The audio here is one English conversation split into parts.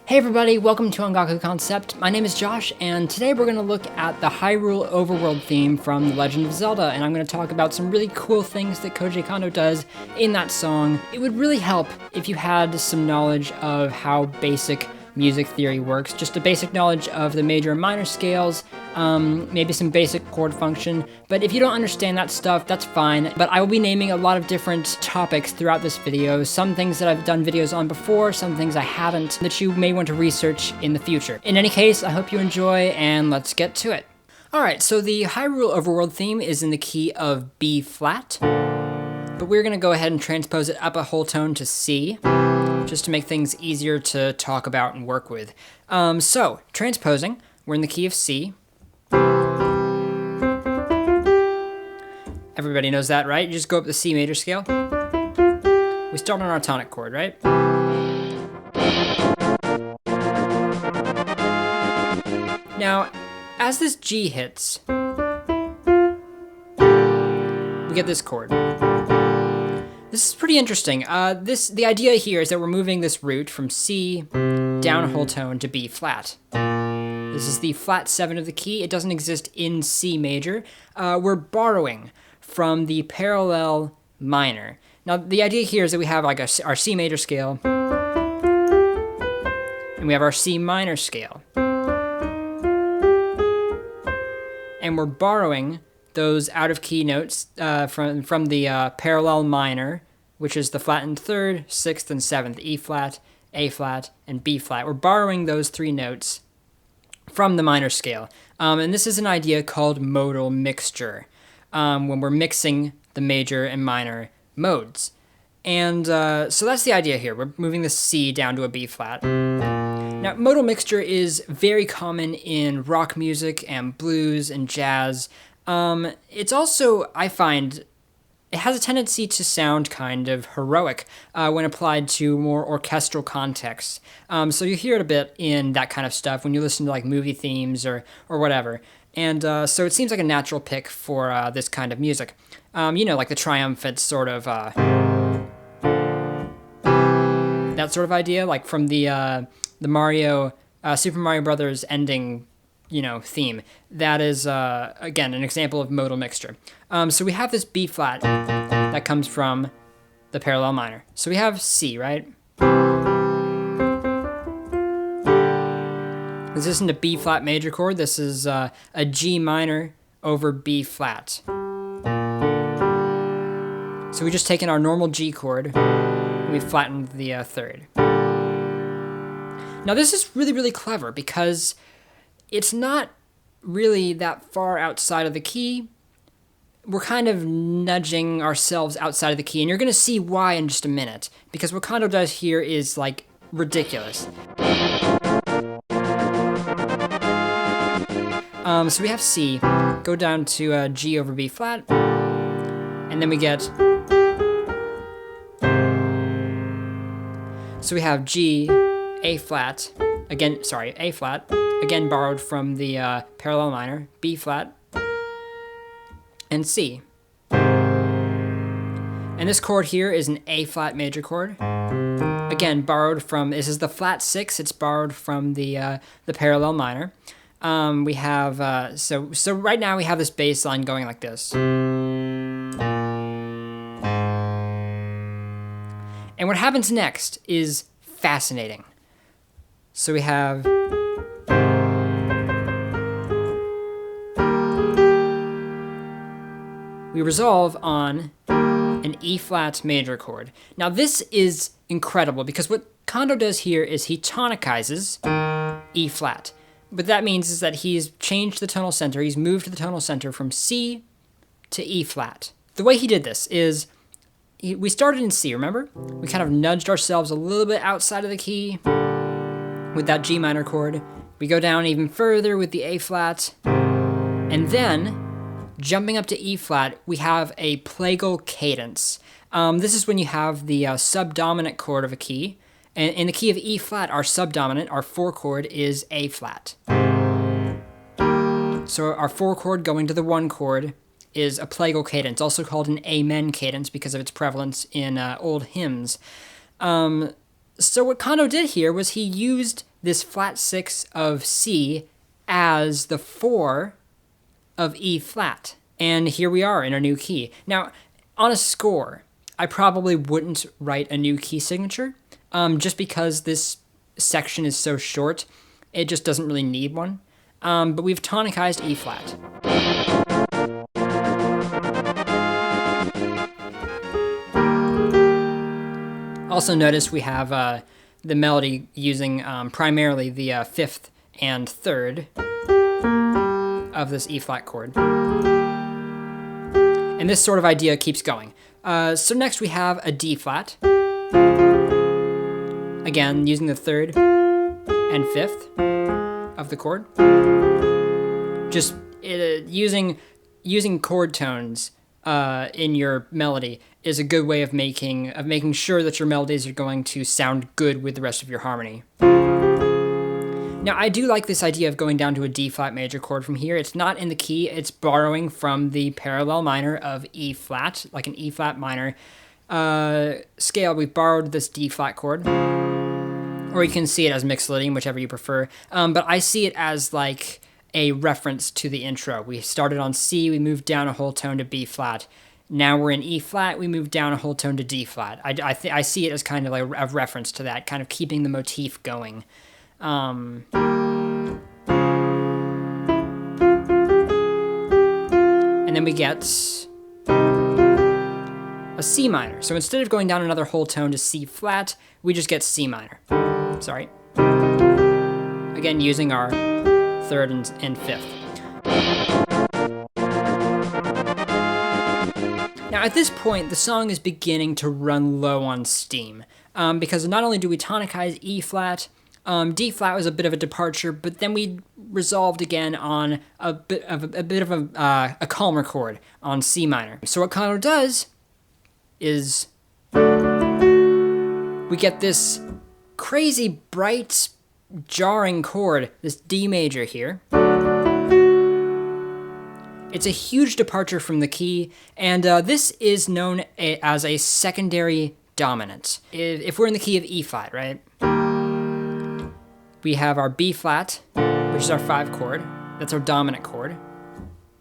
Hey everybody, welcome to Ongaku Concept. My name is Josh, and today we're going to look at the Hyrule Overworld theme from The Legend of Zelda, and I'm going to talk about some really cool things that Koji Kondo does in that song. It would really help if you had some knowledge of how basic music theory works, just a basic knowledge of the major and minor scales, maybe some basic chord function, but if you don't understand that stuff, that's fine. But I will be naming a lot of different topics throughout this video, some things that I've done videos on before, some things I haven't, that you may want to research in the future. In any case, I hope you enjoy, and let's get to it. Alright, so the Hyrule Overworld theme is in the key of B flat, but we're going to go ahead and transpose it up a whole tone to C, just to make things easier to talk about and work with. So, transposing, we're in the key of C. Everybody knows that, right? You just go up the C major scale. We start on our tonic chord, right? Now, as this G hits, we get this chord. This is pretty interesting. The idea here is that we're moving this root from C down a whole tone to B flat. This is the flat 7 of the key. It doesn't exist in C major. We're borrowing from the parallel minor. Now, the idea here is that we have like our C major scale, and we have our C minor scale. And we're borrowing those out of key notes from the parallel minor, which is the flattened 3rd, 6th, and 7th, E flat, A flat, and B flat. We're borrowing those three notes from the minor scale. And this is an idea called modal mixture, when we're mixing the major and minor modes. And so that's the idea here. We're moving the C down to a B flat. Now, modal mixture is very common in rock music and blues and jazz. It's also, I find, it has a tendency to sound kind of heroic when applied to more orchestral contexts. So you hear it a bit in that kind of stuff when you listen to like movie themes or whatever. And so it seems like a natural pick for this kind of music. You know, like the triumphant sort of, that sort of idea, like from the Mario, Super Mario Brothers ending, theme. That is, again, an example of modal mixture. So we have this B flat that comes from the parallel minor. So we have C, right? This isn't a B flat major chord. This is a G minor over B flat. So we just taken our normal G chord and we flattened the 3rd. Now this is really, really clever because it's not really that far outside of the key. We're kind of nudging ourselves outside of the key, and you're going to see why in just a minute, because what Kondo does here is, like, ridiculous. So we have C, go down to G over B flat, and then we get... So we have G, A flat, A flat, again borrowed from the parallel minor, B flat, and C. And this chord here is an A flat major chord. Again, borrowed from, this is the flat 6, it's borrowed from the parallel minor. We have, so right now we have this bass line going like this. And what happens next is fascinating. So we have... We resolve on an E flat major chord. Now this is incredible because what Kondo does here is he tonicizes E flat. What that means is that he's changed the tonal center, he's moved the tonal center from C to E flat. The way he did this is, we started in C, remember? We kind of nudged ourselves a little bit outside of the key with that G minor chord. We go down even further with the A flat, and then jumping up to E flat, we have a plagal cadence. This is when you have the subdominant chord of a key. And in the key of E flat, our subdominant, our 4 chord, is A flat. So our 4 chord going to the 1 chord is a plagal cadence, also called an amen cadence because of its prevalence in old hymns. So what Kondo did here was he used this flat 6 of C as the 4 of E flat. And here we are in our new key. Now, on a score, I probably wouldn't write a new key signature, just because this section is so short. It just doesn't really need one. But we've tonicized E flat. Also notice we have the melody using primarily the 5th and 3rd of this E flat chord. And this sort of idea keeps going. So next we have a D flat. Again, using the 3rd and 5th of the chord. Just using chord tones in your melody is a good way of making sure that your melodies are going to sound good with the rest of your harmony. Now, I do like this idea of going down to a D flat major chord from here. It's not in the key, it's borrowing from the parallel minor of E flat, like an E flat minor scale. We've borrowed this D flat chord, or you can see it as mixolydian, whichever you prefer. But I see it as like a reference to the intro. We started on C, we moved down a whole tone to B flat. Now we're in E flat, we move down a whole tone to D flat. I see it as kind of like a reference to that, kind of keeping the motif going. And then we get a C minor. So instead of going down another whole tone to C flat, we just get C minor. Sorry. Again, using our 3rd and 5th. Now at this point, the song is beginning to run low on steam, because not only do we tonicize E flat, D flat was a bit of a departure, but then we resolved again on a bit of a calmer chord on C minor. So what Kondo does is we get this crazy bright, jarring chord, this D major here. It's a huge departure from the key, and this is known as a secondary dominant. If we're in the key of E flat, right? We have our B flat, which is our 5 chord. That's our dominant chord.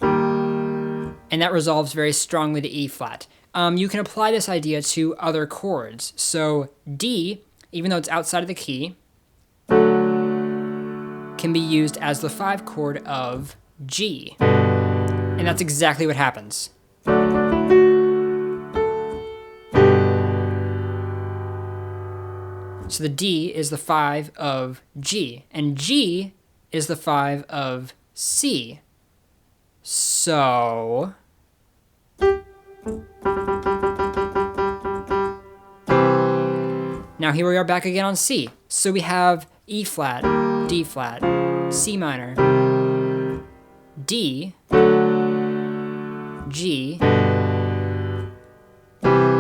And that resolves very strongly to E flat. You can apply this idea to other chords. So D, even though it's outside of the key, can be used as the 5 chord of G. And that's exactly what happens. So the D is the 5 of G, and G is the 5 of C. So now here we are back again on C. So we have E flat, D flat, C minor, D, G,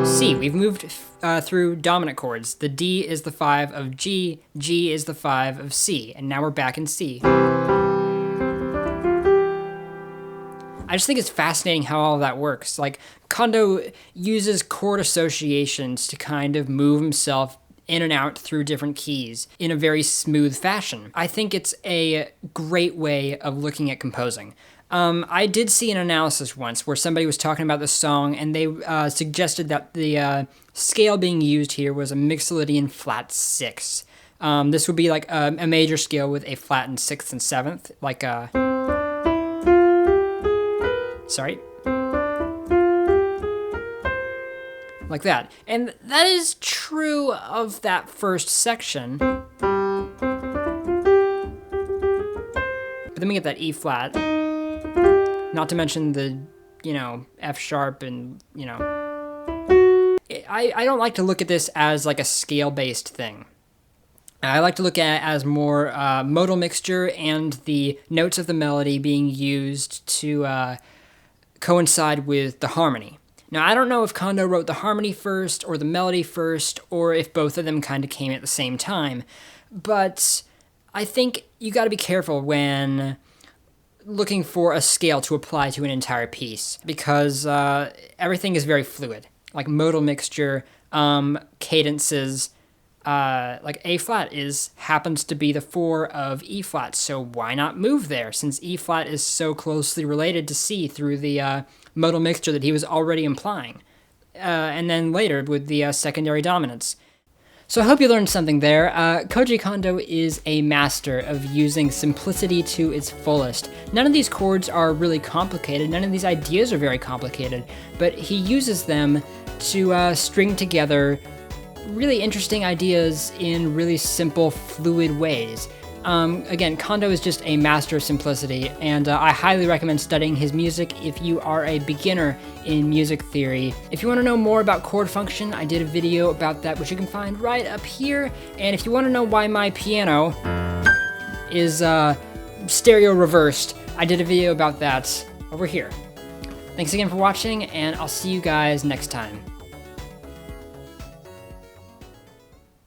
C. We've moved through dominant chords. The D is the 5 of G, G is the 5 of C, and now we're back in C. I just think it's fascinating how all of that works. Like, Kondo uses chord associations to kind of move himself in and out through different keys in a very smooth fashion. I think it's a great way of looking at composing. I did see an analysis once where somebody was talking about the song, and they suggested that the scale being used here was a mixolydian flat 6. This would be like a major scale with a flattened 6th and 7th, like a... Sorry. Like that. And that is true of that first section. But then we get that E flat. Not to mention the, F sharp and, I don't like to look at this as like a scale-based thing. I like to look at it as more modal mixture and the notes of the melody being used to coincide with the harmony. Now, I don't know if Kondo wrote the harmony first or the melody first, or if both of them kind of came at the same time, but I think you got to be careful when looking for a scale to apply to an entire piece, because everything is very fluid, like modal mixture, cadences, like A flat happens to be the 4 of E flat, so why not move there, since E flat is so closely related to C through the modal mixture that he was already implying, and then later with the secondary dominants. So I hope you learned something there. Koji Kondo is a master of using simplicity to its fullest. None of these chords are really complicated, none of these ideas are very complicated, but he uses them to string together really interesting ideas in really simple, fluid ways. Again, Kondo is just a master of simplicity, and I highly recommend studying his music if you are a beginner in music theory. If you want to know more about chord function, I did a video about that, which you can find right up here. And if you want to know why my piano is stereo reversed, I did a video about that over here. Thanks again for watching, and I'll see you guys next time.